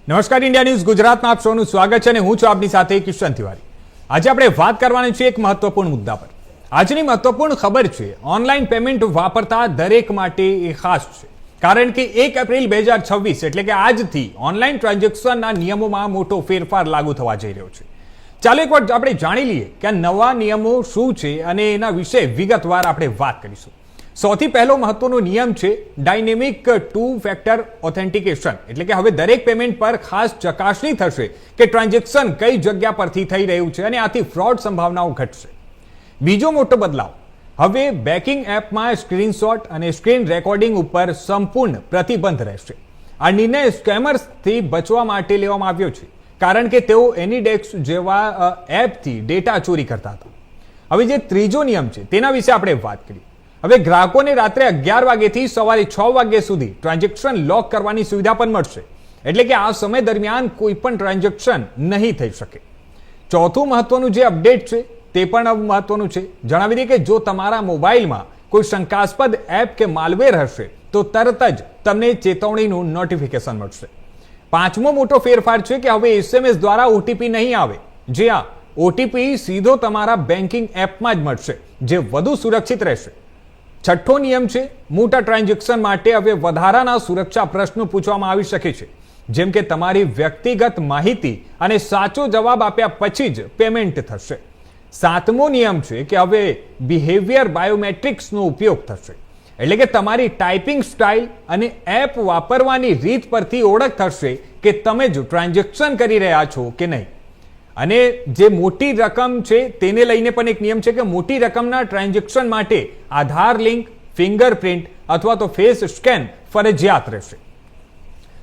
નમસ્કાર, India news ગુજરાતમાં આપ સૌનું સ્વાગત છે અને હું છું આપની સાથે કિશન તિવારી. આજે આપણે વાત કરવાની છે એક મહત્વપૂર્ણ મુદ્દા પર. આજની મહત્વપૂર્ણ ખબર છે ઓનલાઈન પેમેન્ટ વાપરતા દરેક માટે એ ખાસ છે, કારણ કે 1 એપ્રિલ 2026 એટલે કે આજથી ઓનલાઈન ટ્રાન્ઝેક્શનના નિયમોમાં મોટો ફેરફાર લાગુ થવા જઈ રહ્યો છે. ચાલો એકવાર આપણે જાણી લઈએ કે આ નવા નિયમો શું છે અને એના વિશે વિગતવાર આપણે વાત કરીશું. સૌથી પહેલો મહત્વનો નિયમ છે ડાયનેમિક 2 ફેક્ટર ઓથેન્ટિકેશન, એટલે કે હવે દરેક પેમેન્ટ પર ખાસ ચકાસણી થશે કે ટ્રાન્ઝેક્શન કઈ જગ્યા પરથી થઈ રહ્યું છે અને આથી ફ્રોડ સંભાવનાઓ ઘટશે. બીજો મોટો બદલાવ, હવે બેકિંગ એપમાં સ્ક્રીનશોટ અને સ્ક્રીન રેકોર્ડિંગ ઉપર સંપૂર્ણ પ્રતિબંધ રહેશે. આ નિર્ણય સ્કેમર્સથી બચવા માટે લેવામાં આવ્યો છે, કારણ કે તેઓ એનીડેક્સ જેવા એપથી ડેટા ચોરી કરતા હતા. હવે જે ત્રીજો નિયમ છે તેના વિશે આપણે વાત કરીએ. હવે ગ્રાહકોને રાત્રે 11 વાગ્યાથી સવારે 6 વાગ્યા સુધી ટ્રાન્ઝેક્શન લોક કરવાની સુવિધા પણ મળશે, એટલે કે આ સમય દરમિયાન કોઈ પણ ટ્રાન્ઝેક્શન નહીં થઈ શકે. ચોથું મહત્વનું જે અપડેટ છે તે પણ મહત્વનું છે. જણાવી દઈએ કે જો તમારા મોબાઈલમાં કોઈ શંકાસ્પદ એપ કે માલવેર હશે તો તરત જ તમને ચેતવણીનું નોટિફિકેશન મળશે. પાંચમો મોટો ફેરફાર છે કે હવે SMS દ્વારા OTP નહીં આવે. જે આ OTP સીધો તમારા બેન્કિંગ એપમાં જ મળશે, જે વધુ સુરક્ષિત રહેશે. છઠ્ઠો નિયમ છે મોટા ટ્રાન્ઝેક્શન માટે હવે વધારાના સુરક્ષા પ્રશ્નો પૂછવામાં આવી શકે છે, જેમ કે તમારી વ્યક્તિગત માહિતી અને સાચો જવાબ આપ્યા પછી જ પેમેન્ટ થશે. સાતમો નિયમ છે કે હવે બિહેવિયર બાયોમેટ્રિક્સનો ઉપયોગ થશે, એટલે કે તમારી ટાઈપિંગ સ્ટાઇલ અને એપ વાપરવાની રીત પરથી ઓળખ થશે કે તમે જ ટ્રાન્ઝેક્શન કરી રહ્યા છો કે નહીં. અને જે મોટી રકમ છે તેને લઈને પણ એક નિયમ છે કે મોટી રકમના ટ્રાન્ઝેક્શન માટે આધાર લિંક, ફિંગરપ્રિન્ટ અથવા તો ફેસ સ્કેન ફરજિયાત રહેશે.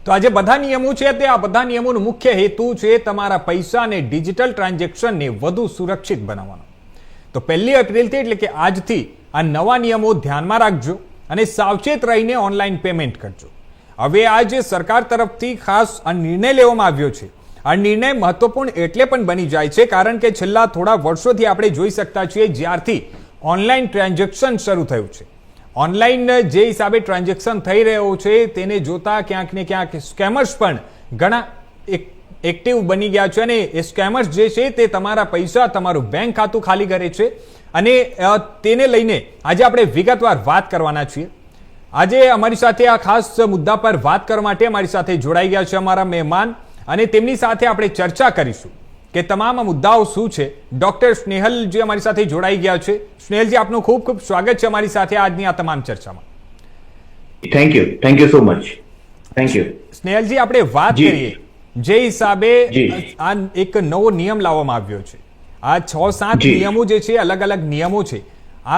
તો આ જે બધા નિયમો છે તે આ બધા નિયમોનો મુખ્ય હેતુ છે તમારા પૈસા અને ડિજિટલ ટ્રાન્ઝેક્શનને વધુ સુરક્ષિત બનાવવાનો. તો 1 એપ્રિલથી એટલે કે આજથી આ નવા નિયમો ધ્યાનમાં રાખજો અને સાવચેત રહીને ઓનલાઈન પેમેન્ટ કરજો. હવે આ જે સરકાર તરફથી ખાસ આ નિર્ણય લેવામાં આવ્યો છે, આ નિર્ણય મહત્વપૂર્ણ એટલે પણ બની જાય છે કારણ કે છેલ્લા થોડા વર્ષોથી આપણે જોઈ શકતા છીએ જ્યારથી ઓનલાઈન ટ્રાન્ઝેક્શન શરૂ થયું છે. ઓનલાઈન જે હિસાબે ટ્રાન્ઝેક્શન થઈ રહ્યો છે તેને જોતા ક્યાંક ને ક્યાંક સ્કેમર્સ પણ ઘણા એક્ટિવ બની ગયા છે અને એ સ્કેમર્સ જે છે તે તમારા પૈસા, તમારું બેંક ખાતું ખાલી કરે છે અને તેને લઈને આજે આપણે વિગતવાર વાત કરવાના છીએ. આજે અમારી સાથે આ ખાસ મુદ્દા પર વાત કરવા માટે અમારી સાથે જોડાઈ ગયા છે અમારા મહેમાન અને તેમની સાથે આપણે ચર્ચા કરીશું કે તમામ મુદ્દાઓ શું છે. ડોક્ટર સ્નેહલજી અમારી સાથે જોડાઈ ગયા છે. સ્નેહલજી, આપનું ખૂબ ખૂબ સ્વાગત છે અમારી સાથે આજની આ તમામ ચર્ચામાં. Thank you so much. Thank you. Snehalji, આપણે વાત કરીએ જે હિસાબે આ એક નવો નિયમ લાવવામાં આવ્યો છે. આ 6-7 નિયમો જે છે, અલગ અલગ નિયમો છે.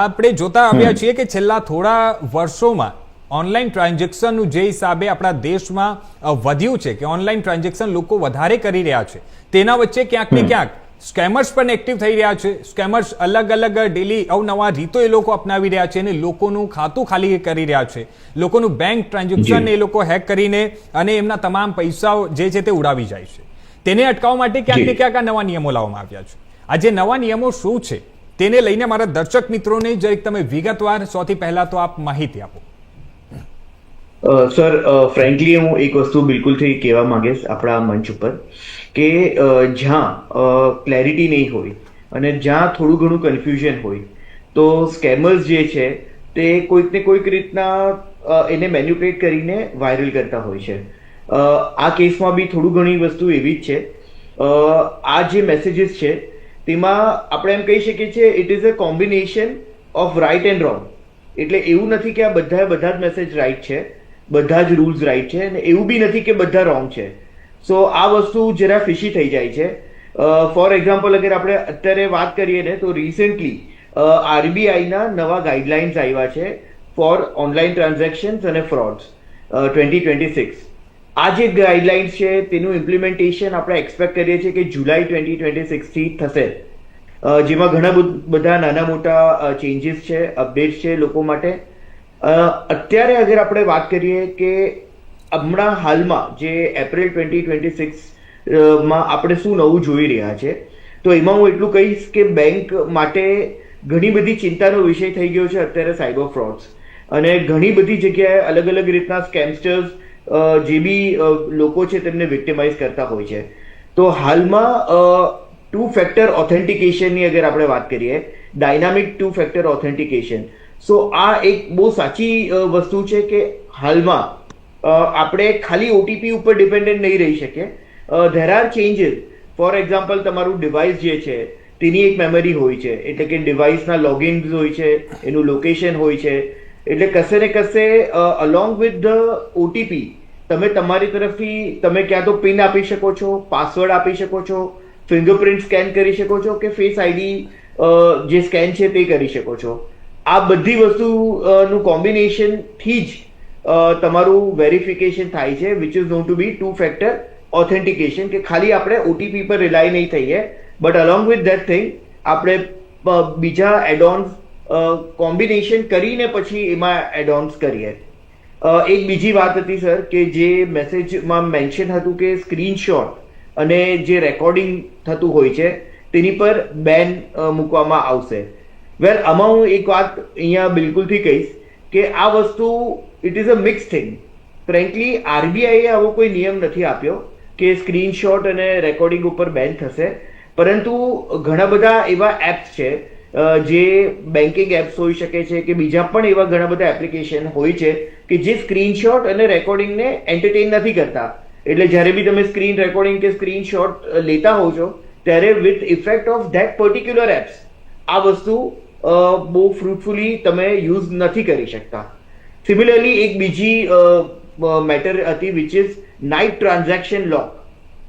આપણે જોતા આવ્યા છીએ કે છેલ્લા થોડા વર્ષોમાં ઓનલાઈન ટ્રાન્ઝેક્શનનું જે હિસાબે આપણા દેશમાં વધ્યું છે કે ઓનલાઈન ટ્રાન્ઝેક્શન લોકો વધારે કરી રહ્યા છે, તેના વચ્ચે ક્યાંક ને ક્યાંક સ્કેમર્સ પણ એક્ટિવ થઈ રહ્યા છે. સ્કેમર્સ અલગ અલગ ડેલી અવનવા રીતો એ લોકો અપનાવી રહ્યા છે અને લોકોનું ખાતું ખાલી કરી રહ્યા છે, લોકોનું બેંક ટ્રાન્ઝેક્શન એ લોકો હેક કરીને અને એમના તમામ પૈસાઓ જે છે તે ઉડાવી જાય છે. તેને અટકાવવા માટે ક્યાંક ને ક્યાંક આ નવા નિયમો લાવવામાં આવ્યા છે. આ જે નવા નિયમો શું છે તેને લઈને મારા દર્શક મિત્રોને જરીક તમે વિગતવાર સૌથી પહેલા તો આપ માહિતી આપો. સર, ફ્રેન્કલી હું એક વસ્તુ બિલકુલથી કહેવા માંગીશ આપણા મંચ ઉપર કે જ્યાં ક્લેરિટી નહીં હોય અને જ્યાં થોડું ઘણું કન્ફ્યુઝન હોય તો સ્કેમર્સ જે છે તે કોઈક ને કોઈક રીતના એને મેન્યુપ્યુલેટ કરીને વાયરલ કરતા હોય છે. આ કેસમાં બી થોડું ઘણી વસ્તુ એવી જ છે. આ જે મેસેજીસ છે તેમાં આપણે એમ કહી શકીએ છીએ it is a combination of right and wrong. એટલે એવું નથી કે આ બધા જ મેસેજ રાઇટ છે, બધા જ રૂલ્સ રાઇટ છે, અને એવું બી નથી કે બધા રોંગ છે. સો આ વસ્તુ જરા ફિશી થઈ જાય છે. ફોર એક્ઝામ્પલ, અગર આપણે અત્યારે વાત કરીએ ને તો રિસેન્ટલી RBIના નવા ગાઈડલાઇન્સ આવ્યા છે ફોર ઓનલાઈન ટ્રાન્ઝેક્શન્સ અને ફ્રોડ્સ 2026. આ જે ગાઈડલાઇન્સ છે તેનું ઇમ્પ્લિમેન્ટેશન આપણે એક્સપેક્ટ કરીએ છીએ કે જુલાઈ 2026 થી થશે, જેમાં ઘણા બધા નાના મોટા ચેન્જીસ છે, અપડેટ્સ છે લોકો માટે. અત્યારે અગર આપણે વાત કરીએ કે હમણાં હાલમાં જે એપ્રિલ 2026 માં આપણે શું નવું જોઈ રહ્યા છે, તો એમાં હું એટલું કહીશ કે બેંક માટે ઘણી બધી ચિંતાનો વિષય થઈ ગયો છે અત્યારે સાયબર ફ્રોડ્સ. અને ઘણી બધી જગ્યાએ અલગ અલગ રીતના સ્કેમસ્ટર્સ જે બી લોકો છે તેમને વિક્ટિમાઇઝ કરતા હોય છે. તો હાલમાં ટુ ફેક્ટર ઓથેન્ટિકેશનની અગર આપણે વાત કરીએ, ડાયનામિક ટુ ફેક્ટર ઓથેન્ટિકેશન, સો આ એક બહુ સાચી વસ્તુ છે કે હાલમાં આપણે ખાલી ઓટીપી ઉપર ડિપેન્ડન્ટ નહીં રહી શકીએ. There are changes. For example, તમારું ડિવાઇસ જે છે તેની એક મેમરી હોય છે, એટલે કે ડિવાઇસના લોગિન્સ હોય છે, એનું લોકેશન હોય છે. એટલે કશે ને કશે અલોંગ વિથ ધ ઓટીપી તમે તમારી તરફથી તમે ક્યાં તો પિન આપી શકો છો, પાસવર્ડ આપી શકો છો, ફિંગરપ્રિન્ટ સ્કેન કરી શકો છો કે ફેસ આઈડી જે સ્કેન છે તે કરી શકો છો. આ બધી વસ્તુનું કોમ્બિનેશનથી જ તમારું વેરિફિકેશન થાય છે, which is known to be two factor authentication, કે ખાલી આપણે ઓટીપી પર રિલાય નહીં થઈએ, but along with that thing આપણે બીજા એડોન્સ કોમ્બિનેશન કરીને પછી એમાં એડોન્સ કરીએ. એક બીજી વાત હતી સર, કે જે મેસેજમાં મેન્શન હતું કે સ્ક્રીનશોટ અને જે રેકોર્ડિંગ થતું હોય છે તેની પર બેન મૂકવામાં આવશે. વેલ, આમાં હું એક વાત અહીંયા બિલકુલથી કહીશ કે આ વસ્તુ it is a mix thing. Frankly આરબીઆઈએ આવો કોઈ નિયમ નથી આપ્યો કે સ્ક્રીનશોટ અને રેકોર્ડિંગ ઉપર બેન થશે, પરંતુ ઘણા બધા એવા એપ્સ છે જે બેન્કિંગ એપ્સ હોઈ શકે છે કે બીજા પણ એવા ઘણા બધા એપ્લિકેશન હોય છે કે જે સ્ક્રીનશોટ અને રેકોર્ડિંગને એન્ટરટેન નથી કરતા. એટલે જ્યારે બી તમે સ્ક્રીન રેકોર્ડિંગ કે સ્ક્રીનશોટ લેતા હોવ છો ત્યારે with effect of that particular apps આ વસ્તુ બહુ ફ્રૂટફુલી તમે યુઝ નથી કરી શકતા. સિમિલરલી એક બીજી મેટર હતી વિચ ઇઝ નાઇટ ટ્રાન્ઝેક્શન લોક,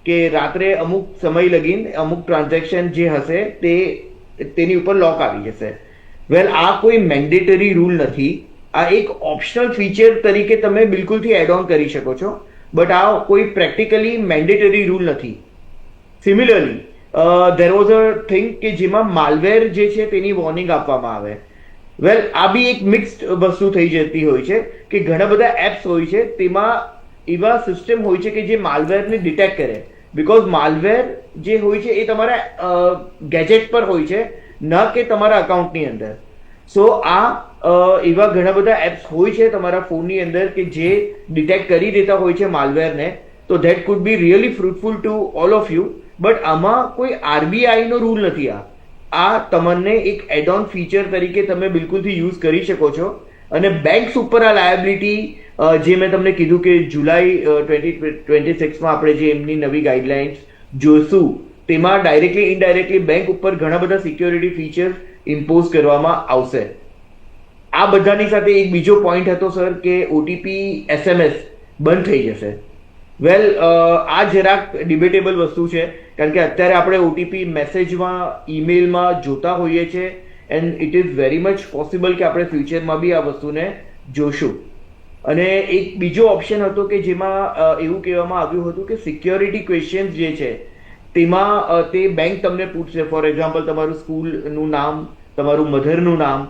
કે રાત્રે અમુક સમય લગીને અમુક ટ્રાન્ઝેક્શન જે હશે તેની ઉપર લોક આવી જશે. વેલ, આ કોઈ મેન્ડેટરી રૂલ નથી, આ એક ઓપ્શનલ ફીચર તરીકે તમે બિલકુલથી એડ ઓન કરી શકો છો, બટ આ કોઈ પ્રેક્ટિકલી મેન્ડેટરી રૂલ નથી. Similarly there was a thing કે જેમાં માલવેર જે છે તેની વોર્નિંગ આપવામાં આવે. વેલ, આ બી એક મિક્સ્ડ વસ્તુ થઈ જતી હોય છે કે ઘણા બધા એપ્સ હોય છે તેમાં એવા સિસ્ટમ હોય છે કે જે માલવેરને ડિટેક્ટ કરે, બિકોઝ માલવેર જે હોય છે એ તમારા ગેજેટ પર હોય છે, ન કે તમારા અકાઉન્ટની અંદર. સો આ એવા ઘણા બધા એપ્સ હોય છે તમારા ફોનની અંદર કે જે ડિટેક્ટ કરી દેતા હોય છે માલવેરને. તો that food B really fruitful to all of you, but આમાં કોઈ આરબીઆઈનો રૂલ નથી. આ તમને એક એડ ઓન ફીચર તરીકે તમે બિલકુલથી યુઝ કરી શકો છો. અને બેંક્સ ઉપર આ લાયબિલિટી, જે મેં તમને કીધું કે જુલાઈ 2026માં આપણે જે એમની નવી ગાઈડલાઇન્સ જોશું તેમાં ડાયરેક્ટલી ઇનડાયરેક્ટલી બેંક ઉપર ઘણા બધા સિક્યોરિટી ફીચર્સ ઇમ્પોઝ કરવામાં આવશે. આ બધાની સાથે એક બીજો પોઈન્ટ હતો સર કે ઓટીપી SMS બંધ થઈ જશે. વેલ, આ જરાક ડિબેટેબલ વસ્તુ છે, કારણ કે અત્યારે આપણે ઓટીપી મેસેજમાં, ઈમેલમાં જોતા હોઈએ છીએ, and it is very much possible કે આપણે ફ્યુચરમાં બી આ વસ્તુને જોશું. અને એક બીજો ઓપ્શન હતો કે જેમાં એવું કહેવામાં આવ્યું હતું કે સિક્યોરિટી ક્વેશ્ચન્સ જે છે તેમાં તે બેંક તમને પૂછશે. ફોર એક્ઝામ્પલ, તમારું સ્કૂલનું નામ, તમારું મધરનું નામ.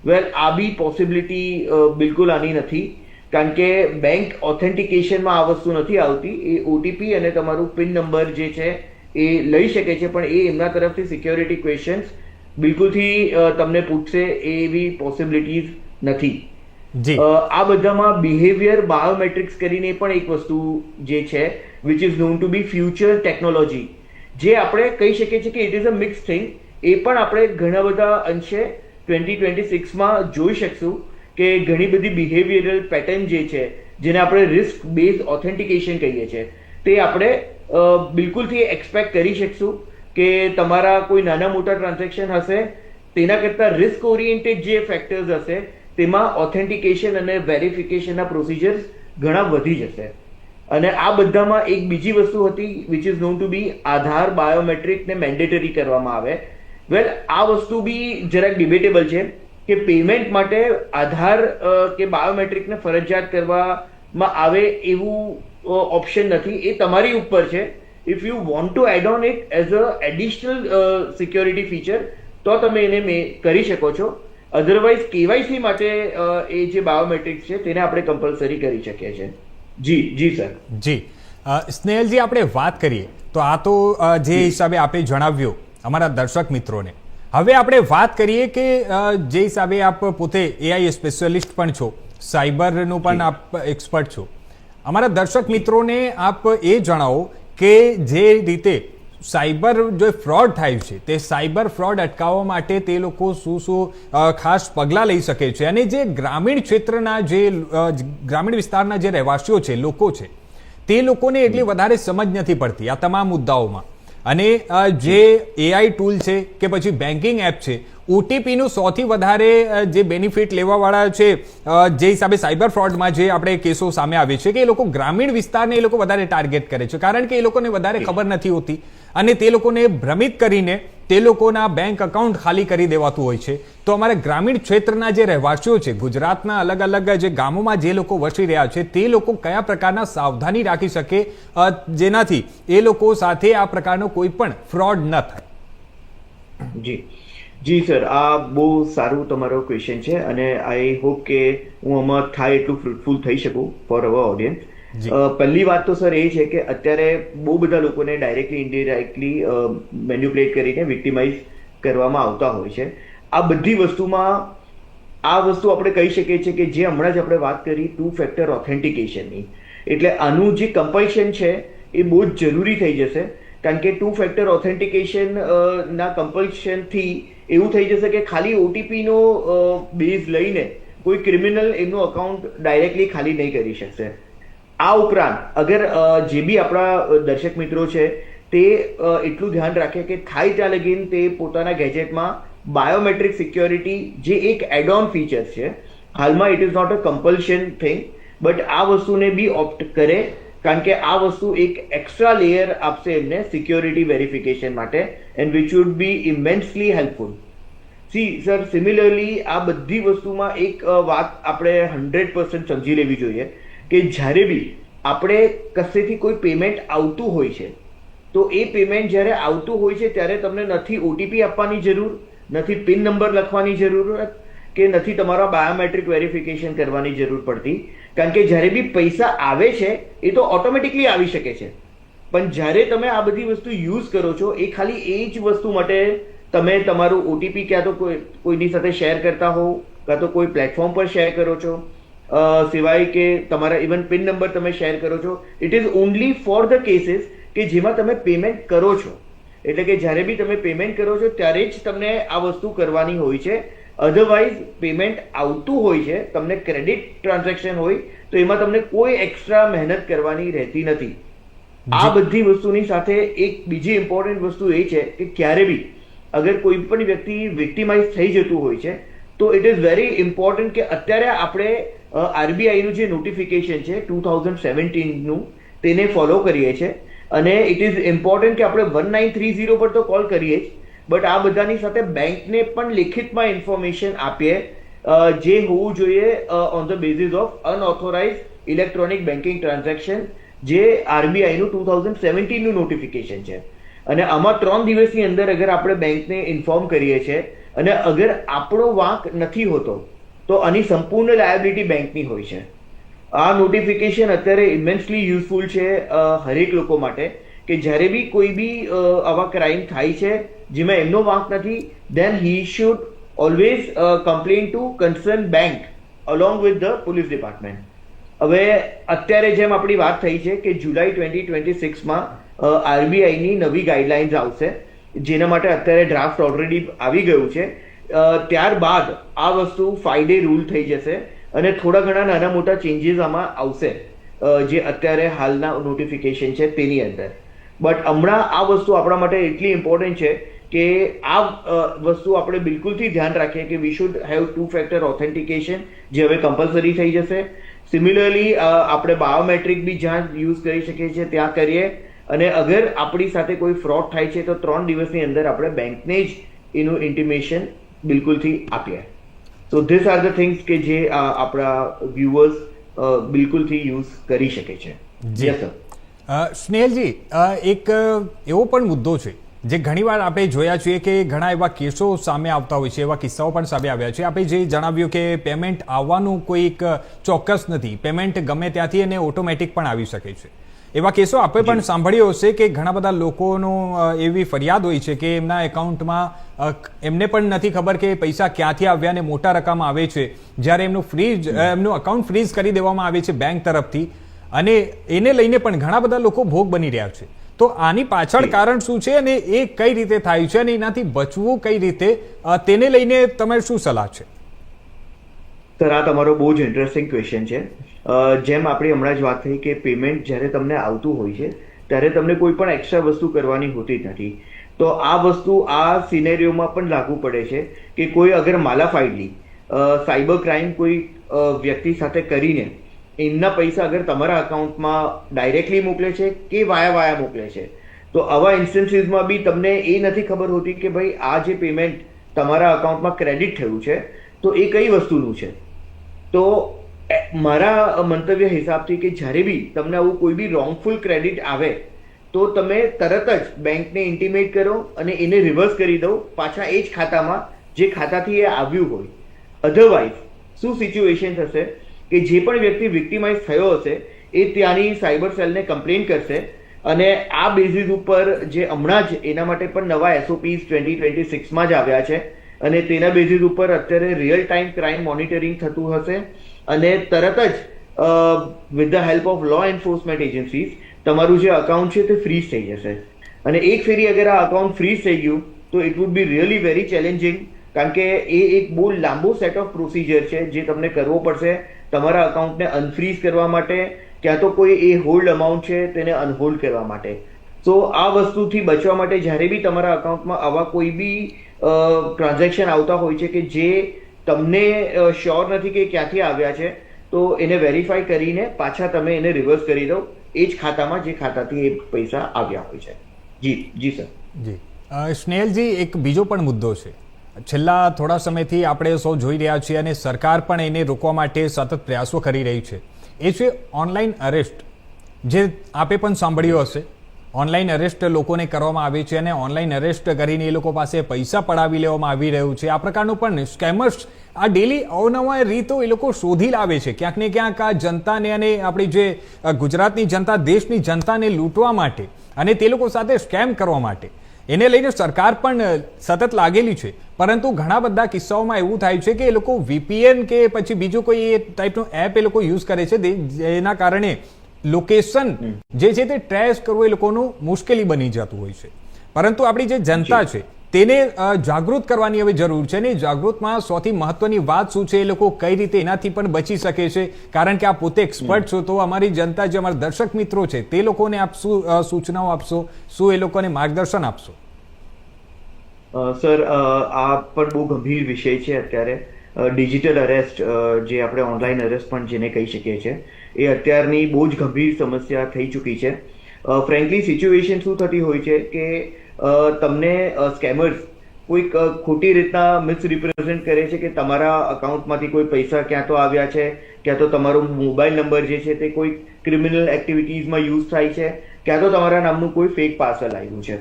વેલ, આ બી પોસિબિલિટી બિલકુલ આની નથી, કારણ કે બેંક ઓથેન્ટિકેશનમાં આ વસ્તુ નથી આવતી. એ ઓટીપી અને તમારું પિન નંબર જે છે એ લઈ શકે છે, પણ એ એમના તરફથી સિક્યોરિટી ક્વેશ્ચન્સ બિલકુલથી તમને પૂછશે એવી પોસિબિલિટીઝ નથી. આ બધામાં બિહેવિયર બાયોમેટ્રિક્સ કરીને પણ એક વસ્તુ જે છે which is known to be future technology, જે આપણે કહી શકીએ છીએ કે it is a mix thing. એ પણ આપણે ઘણા બધા અંશે 2026માં જોઈ શકશું કે ઘણી બધી બિહેવિયરલ પેટર્ન જે છે, જેને આપણે રિસ્ક બેઝ ઓથેન્ટિકેશન કહીએ છીએ, તે આપણે બિલકુલથી એક્સપેક્ટ કરી શકશું કે તમારા કોઈ નાના મોટા ટ્રાન્ઝેક્શન હશે તેના કરતાં રિસ્ક ઓરિએન્ટેડ જે ફેક્ટર્સ હશે તેમાં ઓથેન્ટિકેશન અને વેરિફિકેશનના પ્રોસિજર્સ ઘણા વધી જશે. અને આ બધામાં એક બીજી વસ્તુ હતી which is known to be Aadhaar બાયોમેટ્રિકને મેન્ડેટરી કરવામાં આવે. વેલ, આ વસ્તુ બી જરાક ડિબેટેબલ છે કે પેમેન્ટ માટે આધાર કે બાયોમેટ્રિકને ફરજિયાત કરવામાં આવે એવું ઓપ્શન નથી. એ તમારી ઉપર છે. If you want to add on it as a additional security feature તો તમે એને કરી શકો છો. અધરવાઇઝ કેવાયસી માટે એ જે બાયોમેટ્રિક્સ છે તેને આપણે કમ્પલસરી કરી શકીએ છીએ. જી સર. જી સ્નેહલજી, આપણે વાત કરીએ તો આ તો જે હિસાબે આપે જણાવ્યું અમારા દર્શક મિત્રોને, હવે આપણે વાત કરીએ કે જે હિસાબે આપ પોતે એઆઈ સ્પેશિયલિસ્ટ પણ છો, સાયબરનું પણ આપ એક્સપર્ટ છો, અમારા દર્શક મિત્રોને આપ એ જણાવો કે જે રીતે સાયબર જો ફ્રોડ થાય છે તે સાયબર ફ્રોડ અટકાવવા માટે તે લોકો શું ખાસ પગલાં લઈ શકે છે, અને જે ગ્રામીણ ક્ષેત્રના જે ગ્રામીણ વિસ્તારના જે રહેવાસીઓ છે, લોકો છે, તે લોકોને એટલી વધારે સમજ નથી પડતી આ તમામ મુદ્દાઓમાં. અને જે એઆઈ ટૂલ છે કે પછી બેન્કિંગ એપ છે, ઓટીપીનું સૌથી વધારે જે બેનિફિટ લેવાવાળા છે, જે હિસાબે સાયબર ફ્રોડમાં જે આપણે કેસો સામે આવે છે કે એ લોકો ગ્રામીણ વિસ્તારને એ લોકો વધારે ટાર્ગેટ કરે છે, કારણ કે એ લોકોને વધારે ખબર નથી હોતી અને તે લોકોને ભ્રમિત કરીને તે લોકોના બેંક અકાઉન્ટ ખાલી કરી દેવાતું હોય છે. તો અમારા ગ્રામીણ ક્ષેત્રના જે રહેવાસીઓ છે, ગુજરાતના અલગ અલગ જે ગામોમાં જે લોકો વસી રહ્યા છે, તે લોકો કયા પ્રકારના સાવધાની રાખી શકે જેનાથી એ લોકો સાથે આ પ્રકારનો કોઈ પણ ફ્રોડ ન થાય? જી સર, આ બહુ સારું તમારો ક્વેશ્ચન છે અને આઈ હોપ કે હું આમાં થાય એટલું ફ્રૂટફુલ થઈ શકું ફોર અવર ઓડિયન્સ. પહેલી વાત તો સર એ છે કે અત્યારે બહુ બધા લોકોને ડાયરેક્ટલી ઇનડાયરેક્ટલી મેન્યુપ્યુલેટ કરીને વિક્ટિમાઇઝ કરવામાં આવતા હોય છે. આ બધી વસ્તુમાં આ વસ્તુ આપણે કહી શકીએ છીએ કે જે હમણાં જ આપણે વાત કરી 2 ફેક્ટર ઓથેન્ટિકેશનની, એટલે આનું જે કમ્પલ્શન છે એ બહુ જ જરૂરી થઈ જશે, કારણ કે 2 ફેક્ટર ઓથેન્ટિકેશન ના કમ્પલ્શનથી એવું થઈ જશે કે ખાલી ઓટીપીનો બેઝ લઈને કોઈ ક્રિમિનલ એમનું અકાઉન્ટ ડાયરેક્ટલી ખાલી નહીં કરી શકશે. આ ઉપરાંત અગર જે બી આપણા દર્શક મિત્રો છે તે એટલું ધ્યાન રાખે કે થાય ત્યાં લગીન તે પોતાના ગેજેટમાં બાયોમેટ્રિક સિક્યોરિટી જે એક એડ ઓન ફીચર છે, હાલમાં it is not a compulsion thing, but આ વસ્તુને બી ઓપ્ટ કરે, કારણ કે આ વસ્તુ એક એક્સ્ટ્રા લેયર આપશે એમને સિક્યોરિટી વેરિફિકેશન માટે, and which would be immensely helpful. See sir, similarly આ બધી વસ્તુમાં એક વાત આપણે 100% સમજી લેવી જોઈએ કે જ્યારે બી આપણે કશેથી કોઈ પેમેન્ટ આવતું હોય છે તો એ પેમેન્ટ જ્યારે આવતું હોય છે ત્યારે તમને નથી ઓટીપી આપવાની જરૂર, નથી પિન નંબર લખવાની જરૂરત કે નથી તમારા બાયોમેટ્રિક વેરિફિકેશન કરવાની જરૂર પડતી, કારણ કે જ્યારે બી પૈસા આવે છે એ તો ઓટોમેટિકલી આવી શકે છે, પણ જ્યારે તમે આ બધી વસ્તુ યુઝ કરો છો એ ખાલી એ જ વસ્તુ માટે તમે તમારું ઓટીપી ક્યાં તો કોઈની સાથે શેર કરતા હો, કાં તો કોઈ પ્લેટફોર્મ પર શેર કરો છો, સિવાય કે તમારા ઇવન પિન નંબર તમે શેર કરો છો. It is only for the cases કે જેમાં તમે પેમેન્ટ કરો છો, એટલે કે જ્યારે બી તમે પેમેન્ટ કરો છો ત્યારે જ તમને આ વસ્તુ કરવાની હોય છે. અધરવાઇઝ પેમેન્ટ આવતું હોય છે, તમને ક્રેડિટ ટ્રાન્ઝેક્શન હોય તો એમાં તમને કોઈ એક્સ્ટ્રા મહેનત કરવાની રહેતી નથી. આ બધી વસ્તુની સાથે એક બીજી ઇમ્પોર્ટન્ટ વસ્તુ એ છે કે ક્યારે બી અગર કોઈ પણ વ્યક્તિ વિક્ટિમાઇઝ થઈ જતું હોય છે તો ઇટ ઇઝ વેરી ઇમ્પોર્ટન્ટ કે અત્યારે આપણે આરબીઆઈનું જે નોટિફિકેશન છે 2017નું તેને ફોલો કરીએ છીએ, અને ઇટ ઇઝ ઇમ્પોર્ટન્ટ કે આપણે 1930 પર તો કોલ કરીએ જ, બટ આ બધાની સાથે બેંકને પણ લેખિતમાં ઇન્ફોર્મેશન આપીએ જે હોવું જોઈએ on the basis of unauthorise electronic banking transaction, જે આરબીઆઈનું 2017નું નોટિફિકેશન છે. અને આમાં 3 દિવસની અંદર અગર આપણે બેંકને ઇન્ફોર્મ કરીએ છીએ અને અગર આપણો વાંક નથી હોતો તો આની સંપૂર્ણ લાયબિલિટી બેંકની હોય છે. આ નોટિફિકેશન અત્યારે ઇમેન્સલી યુઝફુલ છે હરેક લોકો માટે, કે જ્યારે બી કોઈ બી આવા ક્રાઇમ થાય છે જેમાં એમનો વાંક નથી, then he should always complain to concerned bank along with the police department. હવે અત્યારે જેમ આપણી વાત થઈ છે કે જુલાઈ 2026માં આરબીઆઈની નવી ગાઈડલાઇન્સ આવશે, જેના માટે અત્યારે ડ્રાફ્ટ ઓલરેડી આવી ગયું છે. ત્યારબાદ આ વસ્તુ 5 ડે રૂલ થઈ જશે અને થોડા ઘણા નાના મોટા ચેન્જીસ આમાં આવશે જે અત્યારે હાલના નોટિફિકેશન છે તેની અંદર. બટ હમણાં આ વસ્તુ આપણા માટે એટલી ઇમ્પોર્ટન્ટ છે કે આ વસ્તુ આપણે બિલકુલથી ધ્યાન રાખીએ કે we should have 2 factor authentication, જે હવે કમ્પલસરી થઈ જશે. સિમિલરલી આપણે બાયોમેટ્રિક બી જ્યાં યુઝ કરી શકીએ છીએ ત્યાં કરીએ, અને અગર આપણી સાથે કોઈ ફ્રોડ થાય છે તો 3 દિવસની અંદર આપણે બેંકને જ એનું ઇન્ટિમેશન બિલકુલથી આપીએ. So this are the things કે જે આપણા વ્યુઅર્સ બિલકુલથી યુઝ કરી શકે છે. જી સર. સ્નેહલજી, એક એવો પણ મુદ્દો છે જે ઘણીવાર આપણે જોયા છીએ કે ઘણા એવા કેસો સામે આવતા હોય છે, એવા કિસ્સાઓ પણ સામે આવ્યા છે. આપણે જે જણાવ્યું કે પેમેન્ટ આવવાનું કોઈ એક ચોક્કસ નથી, પેમેન્ટ ગમે ત્યાંથી અને ઓટોમેટિક પણ આવી શકે છે. એવા કેસો આપણે પણ સાંભળ્યો હશે કે ઘણા બધા લોકોનો એવી ફરિયાદ હોય છે કે એમના એકાઉન્ટમાં એમને પણ નથી ખબર કે પૈસા ક્યાંથી આવ્યા અને મોટા રકમ આવે છે. જ્યારે એમનું અકાઉન્ટ ફ્રીઝ કરી દેવામાં આવે છે બેંક તરફથી, અને એને લઈને પણ ઘણા બધા લોકો ભોગ બની રહ્યા છે. તો આની પાછળ કારણ શું છે અને એ કઈ રીતે થાય છે અને એનાથી બચવું કઈ રીતે, તેને લઈને તમારે શું સલાહ છે? સર, આ તમારો બહુ જ ઇન્ટરેસ્ટિંગ ક્વેશ્ચન છે. જેમ આપણે હમણાં જ વાત થઈ કે પેમેન્ટ જ્યારે તમને આવતું હોય છે ત્યારે તમને કોઈ પણ એક્સ્ટ્રા વસ્તુ કરવાની હોતી જ નથી. તો આ વસ્તુ આ સિનેરિયોમાં પણ લાગુ પડે છે કે કોઈ અગર માલાફાઇડલી સાયબર ક્રાઇમ કોઈ વ્યક્તિ સાથે કરીને એમના પૈસા અગર તમારા અકાઉન્ટમાં ડાયરેક્ટલી મોકલે છે કે વાયા મોકલે છે, તો આવા ઇન્સ્ટન્સીસમાં બી તમને એ નથી ખબર હોતી કે ભાઈ આ જે પેમેન્ટ તમારા અકાઉન્ટમાં ક્રેડિટ થયું છે તો એ કઈ વસ્તુનું છે. તો મારા મંતવ્ય હિસાબથી કે જ્યારે બી તમને આવું કોઈ બી રોંગફુલ ક્રેડિટ આવે તો તમે તરત જ બેંકને ઇન્ટિમેટ કરો અને એને રિવર્સ કરી દો પાછા એ જ ખાતામાં જે ખાતાથી એ આવ્યું હોય. અધરવાઇઝ શું સિચ્યુએશન થશે કે જે પણ વ્યક્તિ વિક્ટિમાઇઝ થયો હશે એ ત્યાંની સાયબર સેલને કમ્પ્લેન કરશે અને આ બેઝિસ ઉપર જે હમણાં જ એના માટે પણ નવા SOPs 2026માં જ આવ્યા છે અને તેના બેઝિસ ઉપર અત્યારે રિયલ ટાઈમ ક્રાઇમ મોનિટરિંગ થતું હશે અને તરત જ with the help of law enforcement agencies તમારું જે અકાઉન્ટ છે તે ફ્રીઝ થઈ જશે. અને એક ફેરી અગર આ અકાઉન્ટ ફ્રીઝ થઈ ગયું તો it would be really very challenging, કારણ કે એ એક બહુ લાંબો સેટ ઓફ પ્રોસિજર છે જે તમને કરવો પડશે તમારા અકાઉન્ટને અનફ્રીઝ કરવા માટે, ક્યાં તો કોઈ એ હોલ્ડ અમાઉન્ટ છે તેને અનહોલ્ડ કરવા માટે. તો આ વસ્તુથી બચવા માટે જ્યારે બી તમારા અકાઉન્ટમાં આવા કોઈ બી ટ્રાન્ઝેક્શન આવતા હોય છે કે જે તમને શ્યોર નથી કે ક્યાંથી આવ્યા છે, તો એને વેરીફાઈ કરીને પાછા તમે એને રિવર્સ કરી દો એ જ ખાતામાં જે ખાતાથી એ પૈસા આવ્યા હોય છે. જી સર. જી સ્નેહલજી, એક બીજો પણ મુદ્દો છે. છેલ્લા થોડા સમયથી આપણે સૌ જોઈ રહ્યા છીએ અને સરકાર પણ એને રોકવા માટે સતત પ્રયાસો કરી રહી છે. એ છે ઓનલાઈન અરેસ્ટ, જે આપે પણ સાંભળ્યું હશે. ઓનલાઈન અરેસ્ટ લોકોને કરવામાં આવે છે અને ઓનલાઈન અરેસ્ટ કરીને એ લોકો પાસે પૈસા પડાવી લેવામાં આવી રહ્યું છે. આ પ્રકારનું પણ સ્કેમર્સ આ ડેલી અવનવા રીતો એ લોકો શોધી લાવે છે. ક્યાંક ને ક્યાંક આ જનતાને અને આપણી જે ગુજરાતની જનતા, દેશની જનતાને લૂંટવા માટે અને તે લોકો સાથે સ્કેમ કરવા માટે એને લઈને સરકાર પણ સતત લાગેલી છે. પરંતુ ઘણા બધા કિસ્સાઓમાં એવું થાય છે કે એ લોકો VPN કે પછી બીજું કોઈ એ ટાઈપનું એપ એ લોકો યુઝ કરે છે, જેના કારણે લોકેશન જે છે તે ટ્રેસ કરવું એ લોકોનું મુશ્કેલી બની જતું હોય છે. પરંતુ આપણી જે જનતા છે તેને જાગૃત કરવાની હવે જરૂર છે ને જાગૃતમાં સૌથી મહત્વની વાત શું છે, એ લોકો કઈ રીતે એનાથી પણ બચી શકે છે. કારણ કે આ પોતે એક્સપર્ટ છો, તો અમારી જનતા જે અમારા દર્શક મિત્રો છે તે લોકોને આપ શું સૂચનાઓ આપશો, શું એ લોકોને માર્ગદર્શન આપશો? સર, આ પણ બહુ ગંભીર વિષય છે. અત્યારે ડિજિટલ અરેસ્ટ, જે આપણે ઓનલાઈન અરેસ્ટ પણ જેને કહી શકીએ છીએ, એ અત્યારની બહુ જ ગંભીર સમસ્યા થઈ ચૂકી છે. ફ્રેન્કલી સિચ્યુએશન શું થતી હોય છે કે તમને સ્કેમર્સ કોઈક ખોટી રીતના મિસરિપ્રેઝેન્ટ કરે છે કે તમારા અકાઉન્ટમાંથી કોઈ પૈસા ક્યાં તો આવ્યા છે, ક્યાં તો તમારો મોબાઈલ નંબર જે છે તે કોઈ ક્રિમિનલ એક્ટિવિટીઝમાં યુઝ થાય છે, ક્યાં તો તમારા નામનું કોઈ ફેક પાર્સલ આવ્યું છે.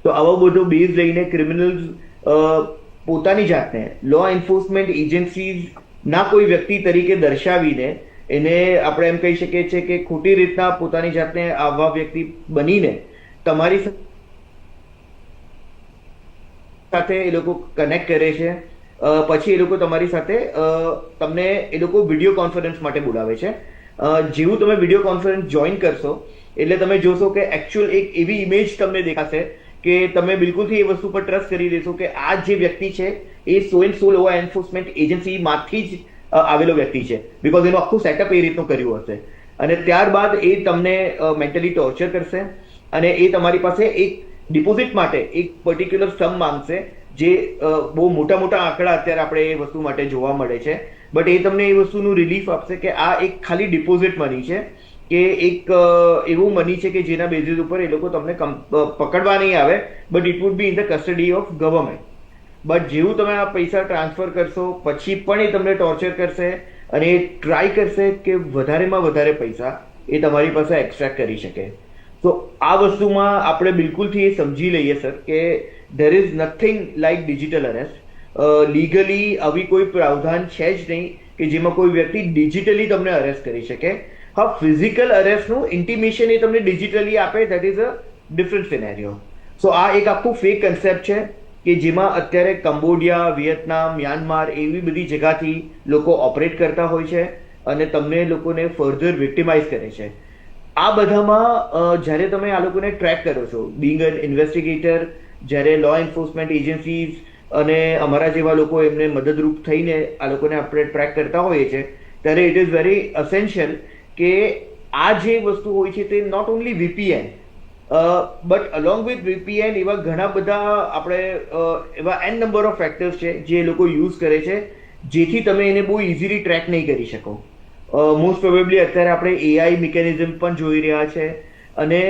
તો આવો બધો બેઝ લઈને ક્રિમિનલ્સ પોતાની જાતને લો એન્ફોર્સમેન્ટ એજન્સીઝના કોઈ વ્યક્તિ તરીકે દર્શાવીને એને આપણે એમ કહી શકીએ છીએ કે ખોટી રીતના પોતાની જાતને આવા વ્યક્તિ બનીને તમારી સાથે એ લોકો કનેક્ટ કરે છે. પછી એ લોકો તમારી સાથે તમને એ લોકો વિડીયો કોન્ફરન્સ માટે બોલાવે છે. જેવું તમે વિડીયો કોન્ફરન્સ જોઈન કરશો એટલે તમે જોશો કે એકચ્યુઅલ એક એવી ઇમેજ તમને દેખાશે કે તમે બિલકુલથી એ વસ્તુ પર ટ્રસ્ટ કરી દેશો કે આ જે વ્યક્તિ છે એ સો એન્ડ સો લો એન્ફોર્સમેન્ટ એજન્સીમાંથી જ આવેલો વ્યક્તિ છે, બીકોઝ એનું આખું સેટઅપ એ રીતનું કર્યું હશે. અને ત્યારબાદ એ તમને મેન્ટલી ટોર્ચર કરશે અને એ તમારી પાસે એક ડિપોઝિટ માટે એક પર્ટિક્યુલર સમ માંગશે, જે બહુ મોટા આંકડા અત્યારે આપણે એ વસ્તુ માટે જોવા મળે છે. બટ એ તમને એ વસ્તુનું રિલીફ આપશે કે આ એક ખાલી ડિપોઝિટ મની છે, કે એક એવું મની છે કે જેના બેઝિસ ઉપર એ લોકો તમને પકડવા નહીં આવે, but it would be in the custody of government. But જેવું તમે આ પૈસા ટ્રાન્સફર કરશો પછી પણ એ તમને ટોર્ચર કરશે અને એ ટ્રાય કરશે કે વધારેમાં વધારે પૈસા એ તમારી પાસે એક્સટ્રેક્ટ કરી શકે. તો આ વસ્તુમાં આપણે બિલકુલથી એ સમજી લઈએ સર કે there is nothing like digital arrest. Legally આવી કોઈ પ્રાવધાન છે જ નહીં કે જેમાં કોઈ વ્યક્તિ ડિજિટલી તમને અરેસ્ટ કરી શકે. હા, ફિઝિકલ અરેસ્ટનું ઇન્ટિમેશન એ તમને ડિજિટલી આપે, that is a different scenario. So આ એક આખું ફેક કન્સેપ્ટ છે કે જેમાં અત્યારે કંબોડિયા, વિયેતનામ, મ્યાનમાર એવી બધી જગ્યાથી લોકો ઓપરેટ કરતા હોય છે અને તમને લોકોને ફર્ધર વિક્ટિમાઇઝ કરે છે. આ બધામાં જ્યારે તમે આ લોકોને ટ્રેક કરો છો, બિંગ એન ઇન્વેસ્ટિગેટર, જ્યારે લો એન્ફોર્સમેન્ટ એજન્સીઝ અને અમારા જેવા લોકો એમને મદદરૂપ થઈને આ લોકોને આપણે ટ્રેક કરતા હોઈએ છીએ, ત્યારે ઇટ ઇઝ વેરી અસેન્શિયલ કે આ જે વસ્તુ હોય છે તે not only VPN but along with VPN એવા ઘણા બધા આપણે એવા n નંબર ઓફ ફેક્ટર્સ છે જે એ લોકો યુઝ કરે છે, જેથી તમે એને બહુ ઇઝીલી ટ્રેક નહીં કરી શકો. મોસ્ટ પ્રોબેબલી અત્યારે આપણે AI મિકેનિઝમ પણ જોઈ રહ્યા છે અને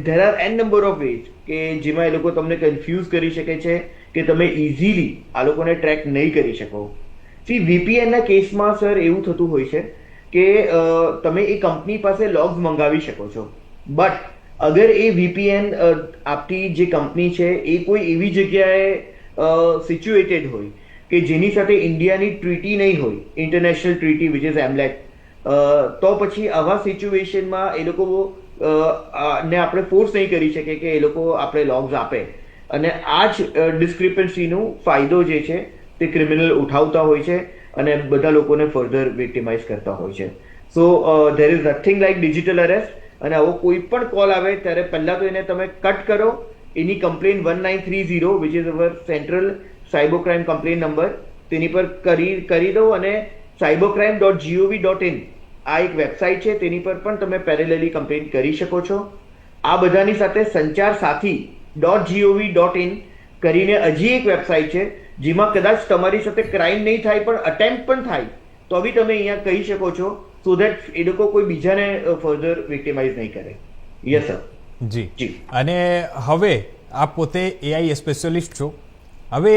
there are n number of ways કે જેમાં એ લોકો તમને કન્ફ્યુઝ કરી શકે છે કે તમે ઇઝીલી આ લોકોને ટ્રેક નહીં કરી શકો. સી VPN ના કેસમાં સર એવું થતું હોય છે કે તમે એ કંપની પાસે લોગ્સ મંગાવી શકો છો, બટ અગર એ VPN આપતી જે કંપની છે એ કોઈ એવી જગ્યાએ સિચ્યુએટેડ હોય કે જેની સાથે ઇન્ડિયાની ટ્રીટી નહીં હોય, ઇન્ટરનેશનલ ટ્રીટી વિચ ઇઝ એમલેટ, તો પછી આવા સિચ્યુએશનમાં એ લોકો ને આપણે ફોર્સ નહીં કરી શકીએ કે એ લોકો આપણે લોગ્સ આપે, અને આ જ ડિસ્ક્રિપન્સીનો ફાયદો જે છે તે ક્રિમિનલ ઉઠાવતા હોય છે અને બધા લોકોને ફર્ધર વિક્ટિમાઇઝ કરતા હોય છે. So there is nothing like digital arrest. અને આવો કોઈ પણ કોલ આવે ત્યારે પહેલાં તો એને તમે કટ કરો, એની complaint 1930 which is our central cyber crime complaint number, તેની પર કરી દો, અને cybercrime.gov.in આ એક વેબસાઇટ છે, તેની પર પણ તમે પેરેલલી કમ્પ્લેન કરી શકો છો. આ બધાની સાથે sancharsaathi.gov.in કરીને હજી એક વેબસાઇટ છે જેમાં કદાચ તમારી સાથે ક્રાઇમ નહીં થાય પણ અટેમ્પ્ટ પણ થાય તો બી તમે અહીંયા કહી શકો છો, સો દેટ એ લોકો કોઈ બીજાને ફર્ધર વિક્ટિમાઇઝ નહીં કરે. Yes sir. જી. અને હવે આપ પોતે AI સ્પેશિયલિસ્ટ છો. હવે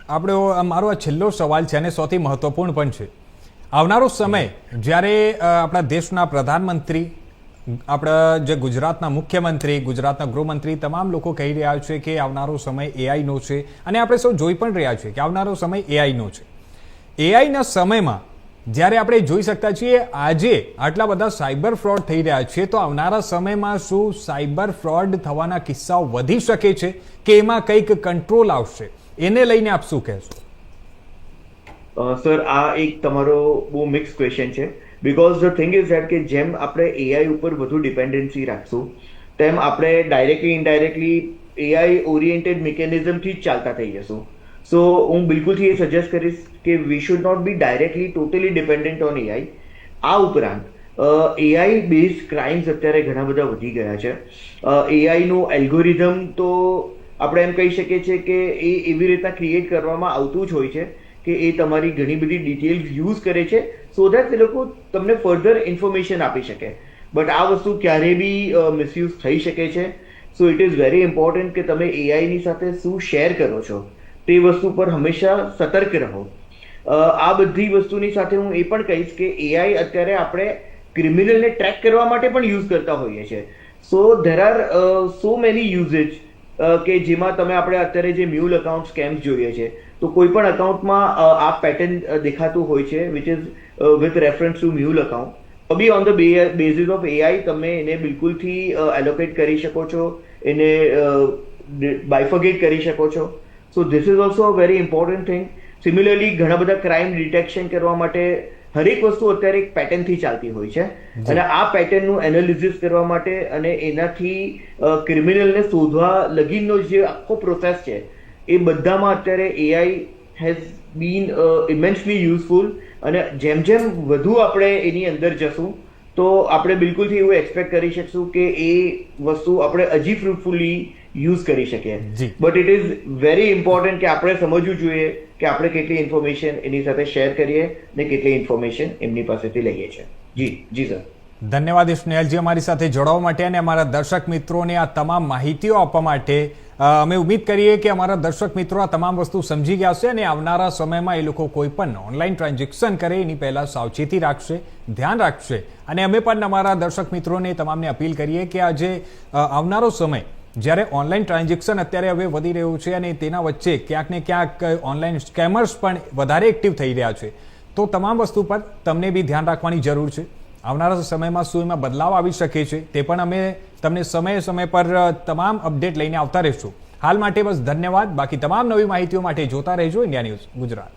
આપણો મારો આ છેલ્લો સવાલ છે અને સૌથી મહત્વપૂર્ણ પણ છે. આવનારો સમય જ્યારે આપણા દેશના પ્રધાનમંત્રી, આપણા જે ગુજરાતના મુખ્યમંત્રી, ગુજરાતના ગૃહમંત્રી, તમામ લોકો કહી રહ્યા છે કે આવનારો સમય AI નો છે, અને આપણે સૌ જોઈ પણ રહ્યા છીએ કે આવનારો સમય AI નો છે. AI ના સમયમાં જ્યારે આપણે જોઈ શકતા છીએ આજે આટલા બધા સાયબર ફ્રોડ થઈ રહ્યા છે, તો આવનારા સમયમાં શું સાયબર ફ્રોડ થવાના કિસ્સાઓ વધી શકે છે કે એમાં કંઈક કંટ્રોલ આવશે? એને લઈને આપ શું કહેશો? સર, આ એક તમારો બહુ મિક્સ ક્વેશ્ચન છે, because the thing is that કે જેમ આપણે AI ઉપર વધુ ડિપેન્ડન્સી રાખશું તેમ આપણે ડાયરેક્ટલી ઇનડાયરેક્ટલી AI ઓરિએન્ટેડ મિકેનિઝમથી જ ચાલતા થઈ જશું. સો હું બિલકુલથી એ સજેસ્ટ કરીશ કે we should not be directly totally dependent on AI. આ ઉપરાંત AI બેઝડ ક્રાઇમ્સ અત્યારે ઘણા બધા વધી ગયા છે. AI નું એલ્ગોરિધમ તો આપણે એમ કહી શકીએ છીએ કે એ એવી રીતના ક્રિએટ કરવામાં આવતું જ હોય છે કે એ તમારી ઘણી બધી ડિટેલ્સ યુઝ કરે છે સો દેટ એ લોકો તમને ફર્ધર ઇન્ફોર્મેશન આપી શકે, બટ આ વસ્તુ ક્યારે બી મિસયુઝ થઈ શકે છે. So it is very important કે તમે AI ની સાથે શું શેર કરો છો તે વસ્તુ પર હંમેશા સતર્ક રહો. આ બધી વસ્તુની સાથે હું એ પણ કહીશ કે AI અત્યારે આપણે ક્રિમિનલને ટ્રેક કરવા માટે પણ યુઝ કરતા હોઈએ છીએ. So there are so many usage કે જેમાં તમે આપણે અત્યારે જે મ્યુલ અકાઉન્ટ સ્કેમ્સ જોઈએ છે, તો કોઈ પણ અકાઉન્ટમાં આ પેટર્ન દેખાતું હોય છે which is with reference to mule account. B on the basis of AI તમે એને બિલકુલથી એલોકેટ કરી શકો છો, એને બાયફર્ગેટ કરી શકો છો. So this is also a very important thing. Similarly ઘણા બધા ક્રાઇમ ડિટેક્શન કરવા માટે હરેક વસ્તુ અત્યારે એક પેટર્નથી ચાલતી હોય છે, અને આ પેટર્નનું એનાલિસિસ કરવા માટે અને એનાથી ક્રિમિનલને શોધવા લગીનનો જે આખો પ્રોસેસ છે એ બધામાં અત્યારે AI હેઝ બીન ઇમેન્સલી યુઝફુલ. અને જેમ જેમ વધુ આપણે એની અંદર જશું તો આપણે બિલકુલથી એવું એક્સપેક્ટ કરી શકશું કે એ વસ્તુ આપણે હજી ફ્રૂટફુલી યુઝ કરી શકીએ. But it is very important કે આપણે સમજવું જોઈએ કે આપણે કેટલી ઇન્ફોર્મેશન એની સાથે શેર કરીએ ને કેટલી ઇન્ફોર્મેશન એમની પાસેથી લઈએ છીએ. જી સર. ધન્યવાદ સ્નેહલજી અમારી સાથે જોડાવા માટે અને અમારા દર્શક મિત્રોને આ તમામ માહિતીઓ આપવા માટે. અમે ઉમ્મીદ કરીએ કે અમારા દર્શક મિત્રો આ તમામ વસ્તુ સમજી ગયા છે અને આવનારા સમયમાં એ લોકો કોઈ પણ ઓનલાઈન ટ્રાન્ઝેક્શન કરે એની પહેલાં સાવચેતી રાખશે, ધ્યાન રાખશે. અને અમે પણ અમારા દર્શક મિત્રોને તમામને અપીલ કરીએ કે આજે આવનારો સમય જ્યારે ઓનલાઈન ટ્રાન્ઝેક્શન અત્યારે હવે વધી રહ્યું છે અને તેના વચ્ચે ક્યાંક ને ક્યાંક ઓનલાઈન સ્કેમર્સ પણ વધારે એક્ટિવ થઈ રહ્યા છે, તો તમામ વસ્તુ પર તમને બી ધ્યાન રાખવાની જરૂર છે. આવનારા સમયમાં શું એમાં બદલાવ આવી શકે છે તે પણ અમે તમને સમય પર તમામ અપડેટ લઈને આવતા રહીશું. હાલ માટે બસ ધન્યવાદ. બાકી તમામ નવી માહિતીઓ માટે જોતા રહેજો ઇન્ડિયા ન્યૂઝ ગુજરાત.